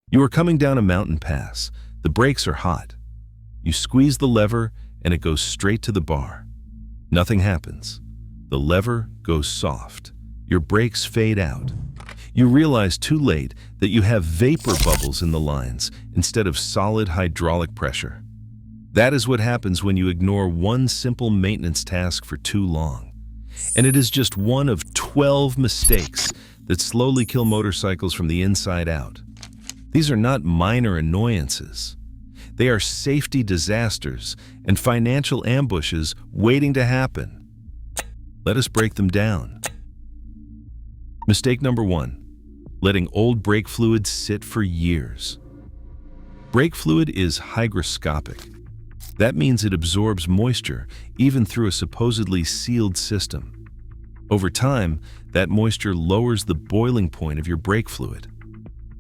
You are coming down a mountain pass. The brakes are hot. You squeeze the lever and it goes straight to the bar. Nothing happens. The lever goes soft. Your brakes fade out. You realize too late that you have vapor bubbles in the lines instead of solid hydraulic pressure. That is what happens when you ignore one simple maintenance task for too long. And it is just one of 12 mistakes that slowly kill motorcycles from the inside out. These are not minor annoyances. They are safety disasters and financial ambushes waiting to happen. Let us break them down. Mistake number 1. Letting old brake fluid sit for years. Brake fluid is hygroscopic. That means it absorbs moisture even through a supposedly sealed system. Over time, that moisture lowers the boiling point of your brake fluid.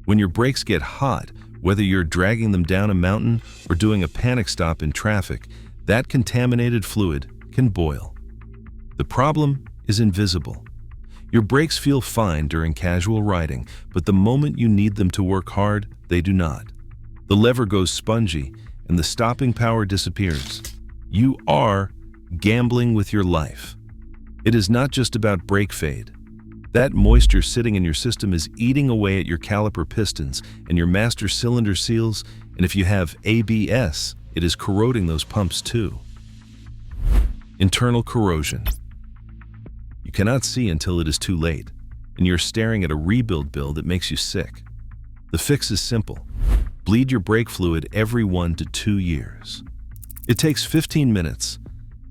When your brakes get hot, whether you're dragging them down a mountain or doing a panic stop in traffic, that contaminated fluid can boil. The problem is invisible. Your brakes feel fine during casual riding, but the moment you need them to work hard, they do not. The lever goes spongy and the stopping power disappears. You are gambling with your life. It is not just about brake fade. That moisture sitting in your system is eating away at your caliper pistons and your master cylinder seals, and if you have ABS, it is corroding those pumps too. Internal corrosion. You cannot see until it is too late, and you're staring at a rebuild bill that makes you sick. The fix is simple. Bleed your brake fluid every 1 to 2 years. It takes 15 minutes,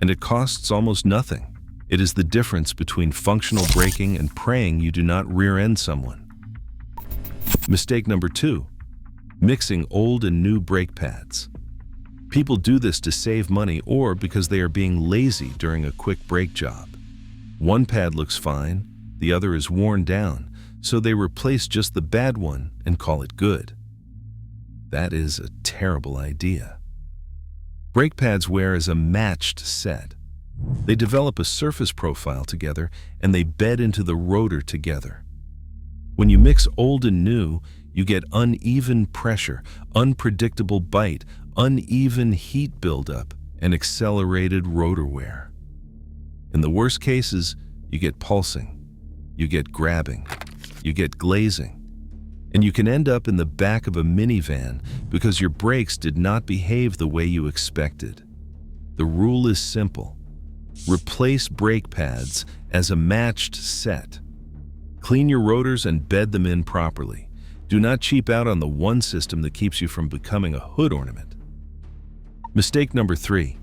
and it costs almost nothing. It is the difference between functional braking and praying you do not rear-end someone. Mistake number 2. Mixing old and new brake pads. People do this to save money or because they are being lazy during a quick brake job. One pad looks fine, the other is worn down, so they replace just the bad one and call it good. That is a terrible idea. Brake pads wear as a matched set. They develop a surface profile together and they bed into the rotor together. When you mix old and new, you get uneven pressure, unpredictable bite, uneven heat buildup, and accelerated rotor wear. In the worst cases, you get pulsing, you get grabbing, you get glazing, and you can end up in the back of a minivan because your brakes did not behave the way you expected. The rule is simple. Replace brake pads as a matched set. Clean your rotors and bed them in properly. Do not cheap out on the one system that keeps you from becoming a hood ornament. Mistake number 3.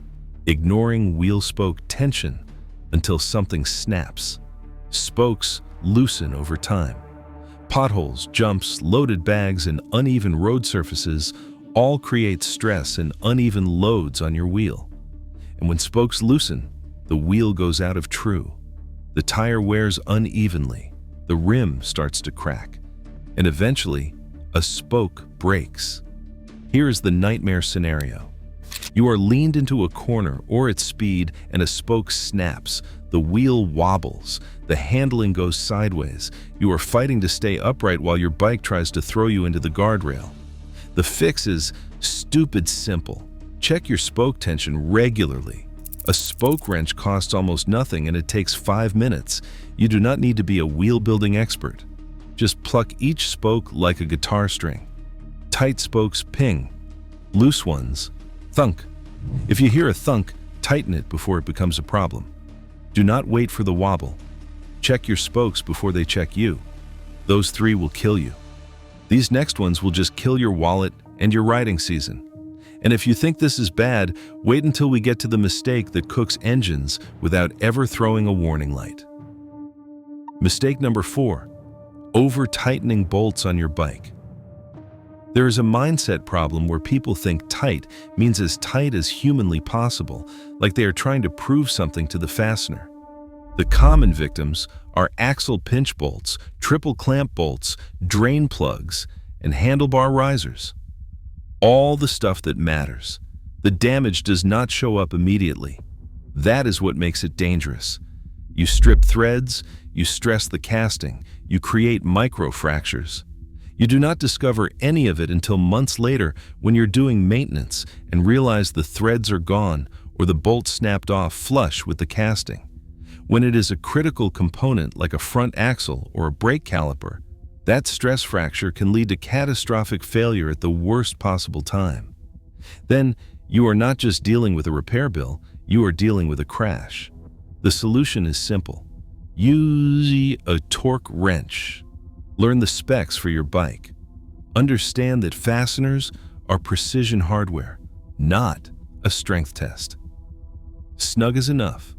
Ignoring wheel spoke tension until something snaps. Spokes loosen over time. Potholes, jumps, loaded bags, and uneven road surfaces all create stress and uneven loads on your wheel. And when spokes loosen, the wheel goes out of true. The tire wears unevenly. The rim starts to crack. And eventually, a spoke breaks. Here is the nightmare scenario. You are leaned into a corner or at speed and a spoke snaps. The wheel wobbles. The handling goes sideways. You are fighting to stay upright while your bike tries to throw you into the guardrail. The fix is stupid simple. Check your spoke tension regularly. A spoke wrench costs almost nothing and it takes 5 minutes. You do not need to be a wheel-building expert. Just pluck each spoke like a guitar string. Tight spokes ping. Loose ones thunk. If you hear a thunk, tighten it before it becomes a problem. Do not wait for the wobble. Check your spokes before they check you. Those 3 will kill you. These next ones will just kill your wallet and your riding season. And if you think this is bad, wait until we get to the mistake that cooks engines without ever throwing a warning light. Mistake number 4. Over-tightening bolts on your bike. There is a mindset problem where people think tight means as tight as humanly possible, like they are trying to prove something to the fastener. The common victims are axle pinch bolts, triple clamp bolts, drain plugs, and handlebar risers. All the stuff that matters. The damage does not show up immediately. That is what makes it dangerous. You strip threads, you stress the casting, you create micro fractures. You do not discover any of it until months later when you're doing maintenance and realize the threads are gone or the bolt snapped off flush with the casting. When it is a critical component like a front axle or a brake caliper, that stress fracture can lead to catastrophic failure at the worst possible time. Then, you are not just dealing with a repair bill, you are dealing with a crash. The solution is simple. Use a torque wrench. Learn the specs for your bike. Understand that fasteners are precision hardware, not a strength test. Snug is enough.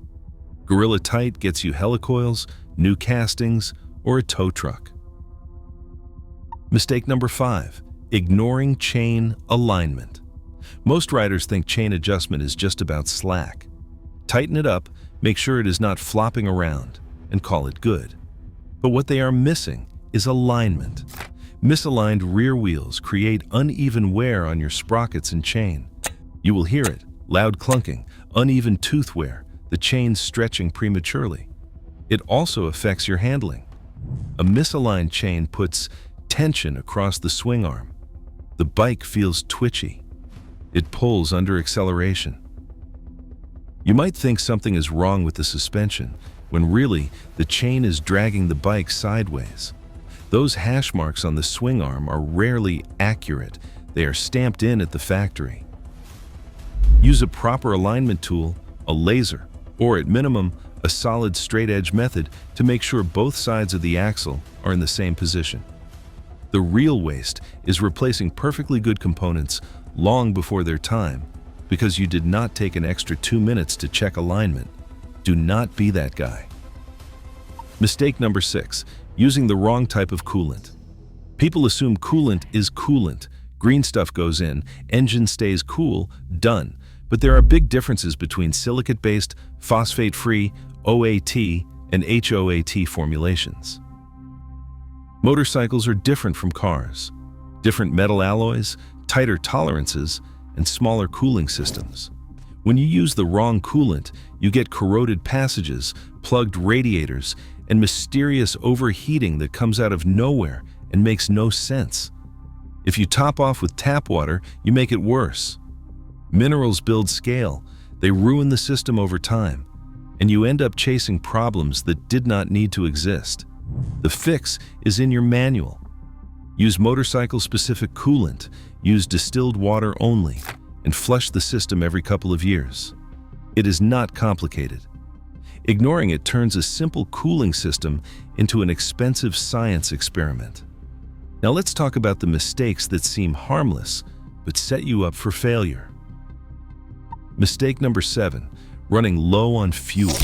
Gorilla Tight gets you helicoils, new castings, or a tow truck. Mistake number 5, ignoring chain alignment. Most riders think chain adjustment is just about slack. Tighten it up, make sure it is not flopping around, and call it good. But what they are missing is alignment. Misaligned rear wheels create uneven wear on your sprockets and chain. You will hear it, loud clunking, uneven tooth wear, the chain stretching prematurely. It also affects your handling. A misaligned chain puts tension across the swing arm. The bike feels twitchy. It pulls under acceleration. You might think something is wrong with the suspension, when really the chain is dragging the bike sideways. Those hash marks on the swing arm are rarely accurate. They are stamped in at the factory. Use a proper alignment tool, a laser, or at minimum, a solid straight edge method to make sure both sides of the axle are in the same position. The real waste is replacing perfectly good components long before their time because you did not take an extra 2 minutes to check alignment. Do not be that guy. Mistake number 6, using the wrong type of coolant. People assume coolant is coolant. Green stuff goes in, engine stays cool, done. But there are big differences between silicate-based, phosphate-free, OAT, and HOAT formulations. Motorcycles are different from cars. Different metal alloys, tighter tolerances, and smaller cooling systems. When you use the wrong coolant, you get corroded passages, plugged radiators, and mysterious overheating that comes out of nowhere and makes no sense. If you top off with tap water, you make it worse. Minerals build scale, they ruin the system over time, and you end up chasing problems that did not need to exist. The fix is in your manual. Use motorcycle-specific coolant, use distilled water only, and flush the system every couple of years. It is not complicated. Ignoring it turns a simple cooling system into an expensive science experiment. Now let's talk about the mistakes that seem harmless, but set you up for failure. Mistake number 7, running low on fuel.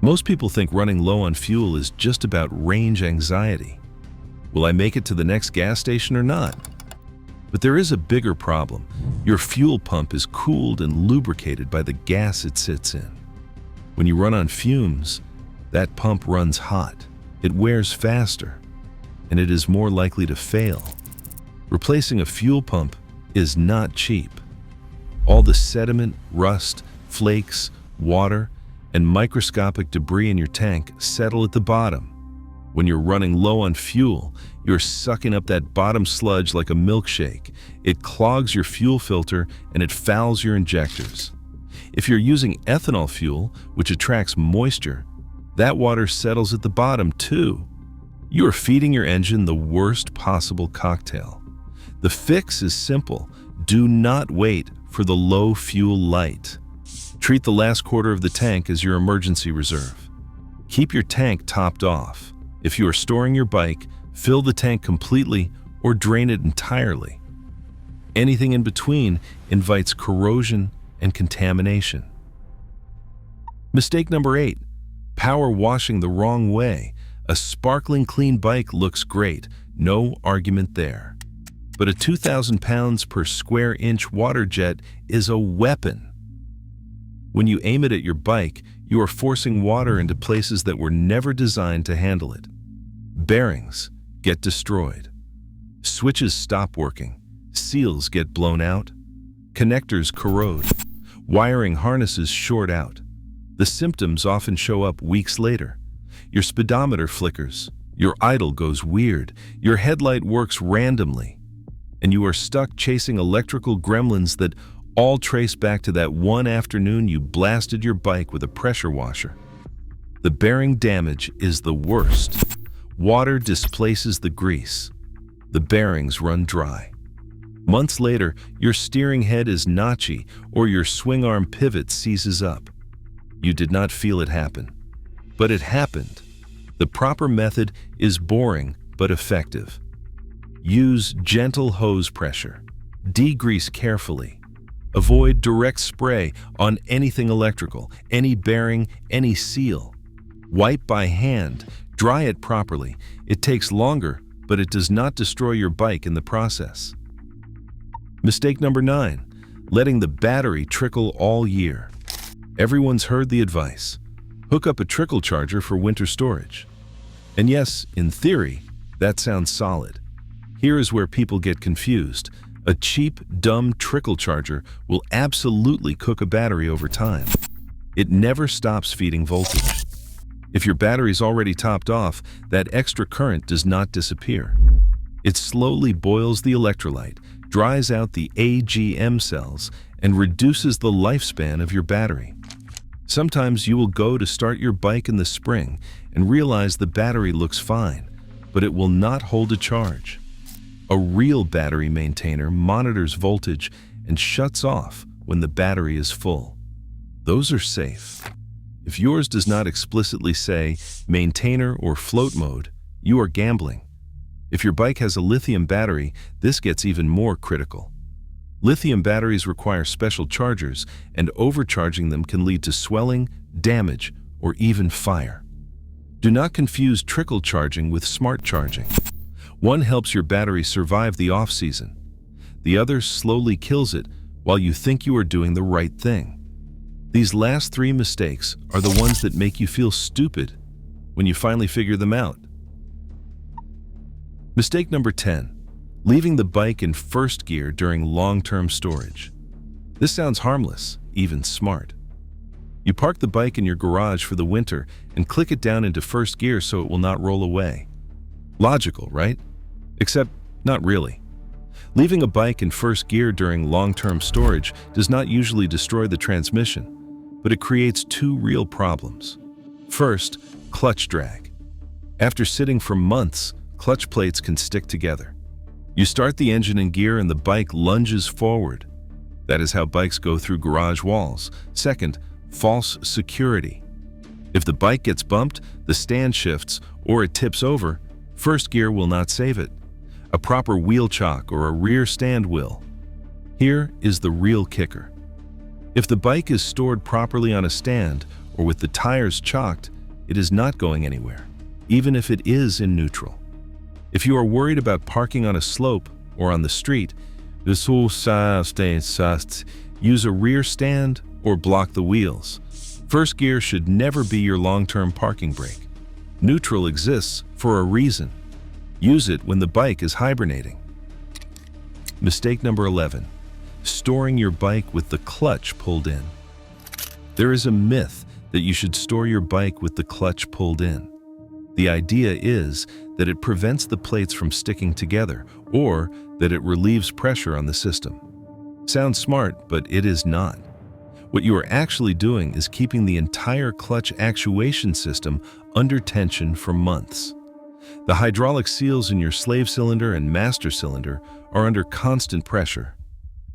Most people think running low on fuel is just about range anxiety. Will I make it to the next gas station or not? But there is a bigger problem. Your fuel pump is cooled and lubricated by the gas it sits in. When you run on fumes, that pump runs hot. It wears faster, and it is more likely to fail. Replacing a fuel pump is not cheap. All the sediment, rust, flakes, water, and microscopic debris in your tank settle at the bottom. When you're running low on fuel, you're sucking up that bottom sludge like a milkshake. It clogs your fuel filter and it fouls your injectors. If you're using ethanol fuel, which attracts moisture, that water settles at the bottom too. You are feeding your engine the worst possible cocktail. The fix is simple. Do not wait for the low fuel light. Treat the last quarter of the tank as your emergency reserve. Keep your tank topped off. If you are storing your bike, fill the tank completely or drain it entirely. Anything in between invites corrosion and contamination. Mistake number 8, power washing the wrong way. A sparkling clean bike looks great, no argument there. But a 2,000 pounds per square inch water jet is a weapon. When you aim it at your bike, you are forcing water into places that were never designed to handle it. Bearings get destroyed. Switches stop working. Seals get blown out. Connectors corrode. Wiring harnesses short out. The symptoms often show up weeks later. Your speedometer flickers, Your idle goes weird, your headlight works randomly, and you are stuck chasing electrical gremlins that all trace back to that one afternoon you blasted your bike with a pressure washer. The bearing damage is the worst. Water displaces the grease. The bearings run dry. Months later, your steering head is notchy or your swing arm pivot seizes up. You did not feel it happen, but it happened. The proper method is boring but effective. Use gentle hose pressure. Degrease carefully. Avoid direct spray on anything electrical, any bearing, any seal. Wipe by hand. Dry it properly. It takes longer, but it does not destroy your bike in the process. Mistake number 9, letting the battery trickle all year. Everyone's heard the advice. Hook up a trickle charger for winter storage. And yes, in theory, that sounds solid. Here is where people get confused. A cheap, dumb trickle charger will absolutely cook a battery over time. It never stops feeding voltage. If your battery's already topped off, that extra current does not disappear. It slowly boils the electrolyte, dries out the AGM cells, and reduces the lifespan of your battery. Sometimes you will go to start your bike in the spring and realize the battery looks fine, but it will not hold a charge. A real battery maintainer monitors voltage and shuts off when the battery is full. Those are safe. If yours does not explicitly say maintainer or float mode, you are gambling. If your bike has a lithium battery, this gets even more critical. Lithium batteries require special chargers, and overcharging them can lead to swelling, damage, or even fire. Do not confuse trickle charging with smart charging. One helps your battery survive the off-season. The other slowly kills it while you think you are doing the right thing. These last 3 mistakes are the ones that make you feel stupid when you finally figure them out. Mistake number 10, leaving the bike in first gear during long-term storage. This sounds harmless, even smart. You park the bike in your garage for the winter and click it down into first gear so it will not roll away. Logical, right? Except not really. Leaving a bike in first gear during long-term storage does not usually destroy the transmission, but it creates 2 real problems. First, clutch drag. After sitting for months, clutch plates can stick together. You start the engine in gear and the bike lunges forward. That is how bikes go through garage walls. Second, false security. If the bike gets bumped, the stand shifts, or it tips over, first gear will not save it. A proper wheel chock or a rear stand will. Here is the real kicker. If the bike is stored properly on a stand or with the tires chocked, it is not going anywhere, even if it is in neutral. If you are worried about parking on a slope or on the street, use a rear stand or block the wheels. First gear should never be your long-term parking brake. Neutral exists for a reason. Use it when the bike is hibernating. Mistake number 11, storing your bike with the clutch pulled in. There is a myth that you should store your bike with the clutch pulled in. The idea is that it prevents the plates from sticking together or that it relieves pressure on the system. Sounds smart, but it is not. What you are actually doing is keeping the entire clutch actuation system under tension for months. The hydraulic seals in your slave cylinder and master cylinder are under constant pressure.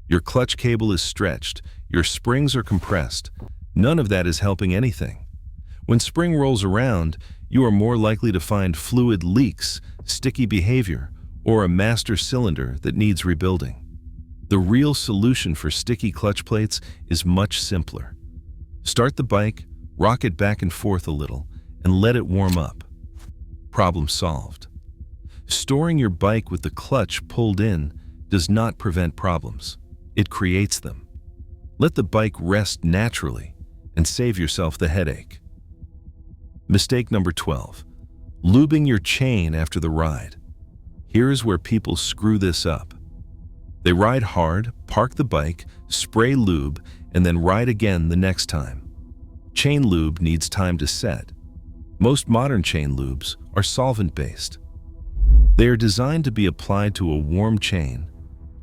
Your clutch cable is stretched, your springs are compressed. None of that is helping anything. When spring rolls around, you are more likely to find fluid leaks, sticky behavior, or a master cylinder that needs rebuilding. The real solution for sticky clutch plates is much simpler. Start the bike, rock it back and forth a little, and let it warm up. Problem solved. Storing your bike with the clutch pulled in does not prevent problems. It creates them. Let the bike rest naturally and save yourself the headache. Mistake number 12, lubing your chain after the ride. Here is where people screw this up. They ride hard, park the bike, spray lube, and then ride again the next time. Chain lube needs time to set. Most modern chain lubes are solvent-based. They are designed to be applied to a warm chain,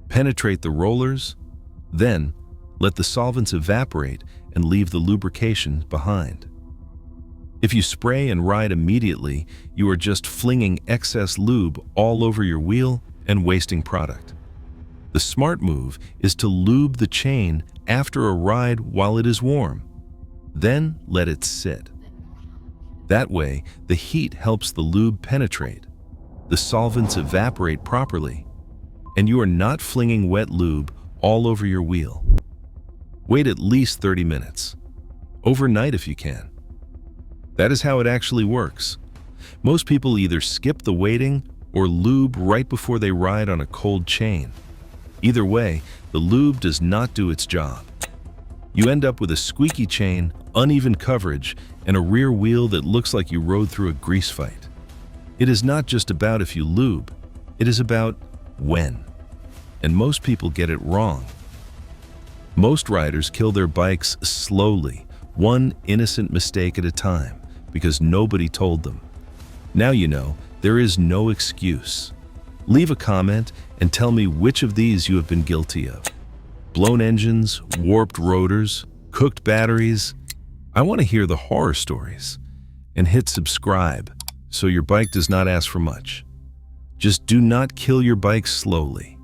penetrate the rollers, then let the solvents evaporate and leave the lubrication behind. If you spray and ride immediately, you are just flinging excess lube all over your wheel and wasting product. The smart move is to lube the chain after a ride while it is warm. Then let it sit. That way, the heat helps the lube penetrate, the solvents evaporate properly, and you are not flinging wet lube all over your wheel. Wait at least 30 minutes. Overnight if you can. That is how it actually works. Most people either skip the waiting or lube right before they ride on a cold chain. Either way, the lube does not do its job. You end up with a squeaky chain, uneven coverage, and a rear wheel that looks like you rode through a grease fight. It is not just about if you lube, it is about when. And most people get it wrong. Most riders kill their bikes slowly, one innocent mistake at a time, because nobody told them. Now you know, there is no excuse. Leave a comment and tell me which of these you have been guilty of. Blown engines, warped rotors, cooked batteries. I want to hear the horror stories. And hit subscribe so your bike does not ask for much. Just do not kill your bike slowly.